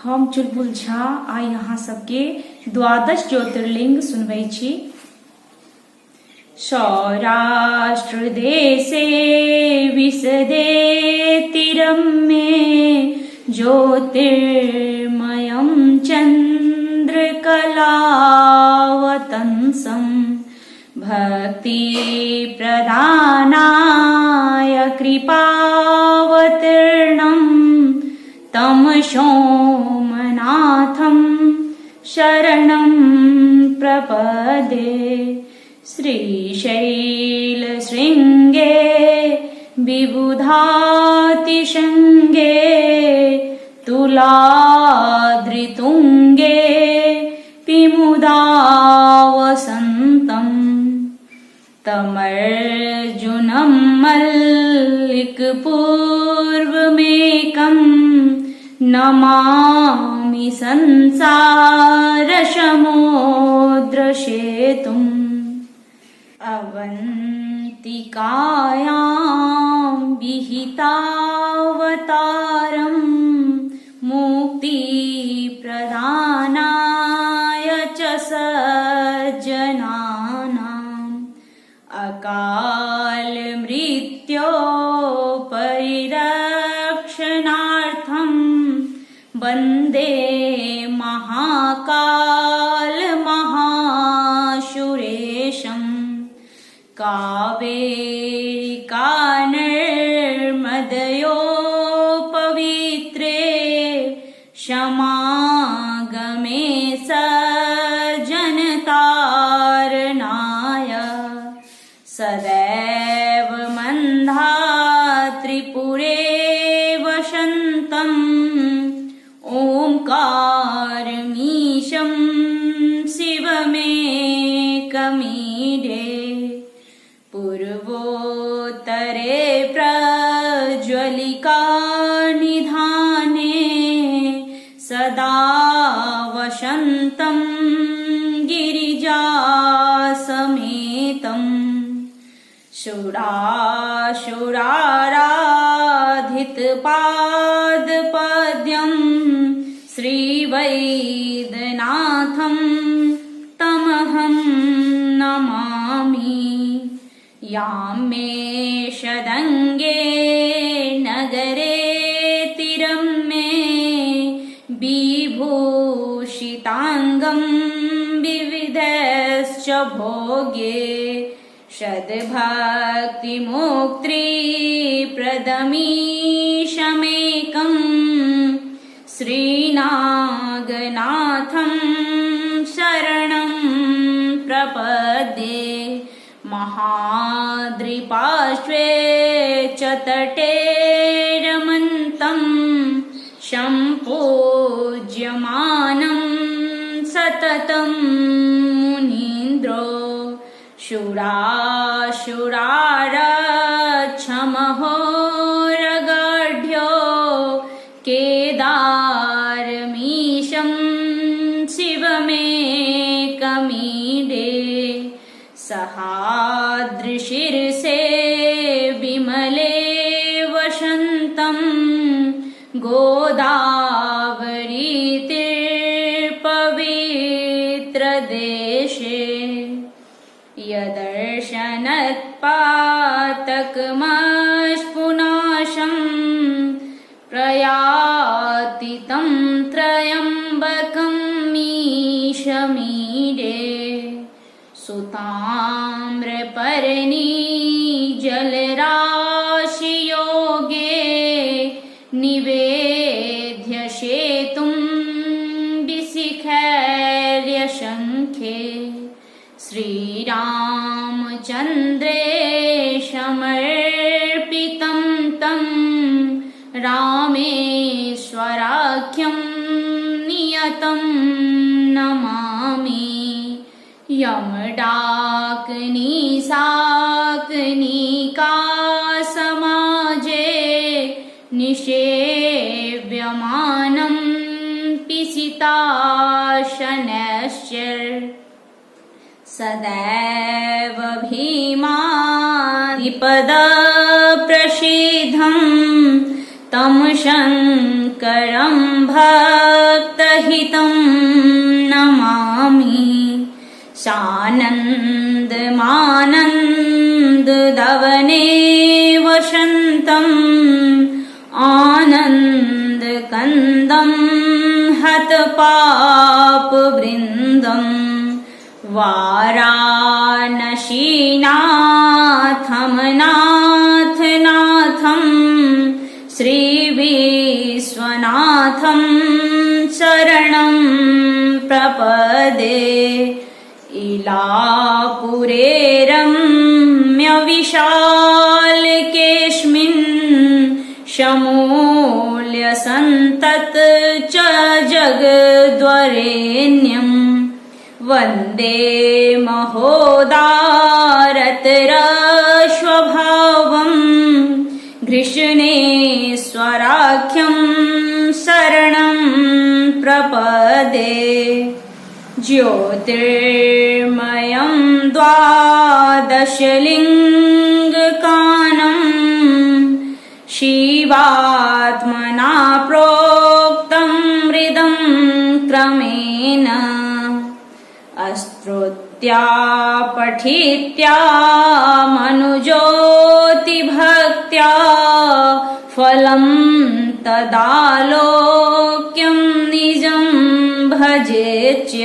हम चुलबुल झा आइ अहाँ सबके 12 ज्योतिर्लिंग सुनबै छी। सौराष्ट्र देशे विशदे तिरम्मे ज्योतिर्मयं चन्द्रकलावतंसं भक्ति प्रदानाय कृपावतीर्णं तं सोमनाथं शरणं प्रपद्ये। श्रीशैलशृङ्गे विबुधातिशृङ्गे तुलाद्रितुङ्गे विमुदावसन्तं तमर्जुनं मल्लिकपूर्वमेकं नमामि संसारसमुद्रसेतुम्। अवन्तिकायां विहितावतारं मुक्तिप्रदानाय च सज्जनानाम् अकालमृत्योर्परिरक्षणार्थं वन्दे महाकालमहासुरेशम्। कावेरिकानर्मदयोपवित्रे समागमे सज्जनतारणाय सदैव मन्दात्रिपुरे वसन्तम् ओंकारमीशं शिवमेकमीडे। पूर्वोत्तरे प्रज्वलिका निधाने सदा वसन्तं गिरिजासमेतं सुरासुराराधितपादपद्यं श्रीवैद्यनाथं तमहं नमामि। यां मे शदङ्गे नगरे तिरं मे विभूषिताङ्गं विविधश्च भोगे सद्भक्तिमुक्तिप्रदमीशमेकं श्रीनागनाथं शरणं प्रपद्ये। महाद्रिपार्श्वे च तटे रमन्तं सम्पूज्यमानं सततं मुनीन्द्रो शूराशुरारक्षमहोरगढ्यो केदारमीशं शिवमेकमीडे। सहाद्रिशीर्षे विमले वसन्तं गोदावरीतीरपवित्रदेशे यदर्शनत्पातकमस्पुनाशं प्रयाति तं त्र्यम्बकं मीशमीडे। सुताम्रपर्णी जलराशियोगे निवेद्य सेतुं विशिखैर्यशङ्खे श्रीरामचन्द्रे समर्पितं तं रामेश्वराख्यं नियतं नमामि। यमडाक्निशाक्निकासमाजे निषेव्यमानं पिशिताशनश्च सदैव भीमादिपदप्रसिद्धं तं शङ्करं भक्तिमाद्यमीशं सहितं नमामि सानन्दमानन्ददवने वसन्तम् आनन्दकन्दं हतपापवृन्दम् वाराणसीनाथं श्रीविश्वनाथं शरणं प्रपदे इलापुरे रम्यविशालकेऽस्मिन् शमूल्यसन्तत च जगद्वरेण्यम् वन्दे महोदारतरश्वभावम् घृष्णेश्वराख्यं शरणं प्रपदे ज्योतिर्मयं द्वादशलिङ्गकानम् शिवात्मना प्रोक्तं हृदं क्रमेण अस्तुत्या पठित्या मनुज्योतिभक्त्या फलं तदालोक्यं निजं भजेच्य।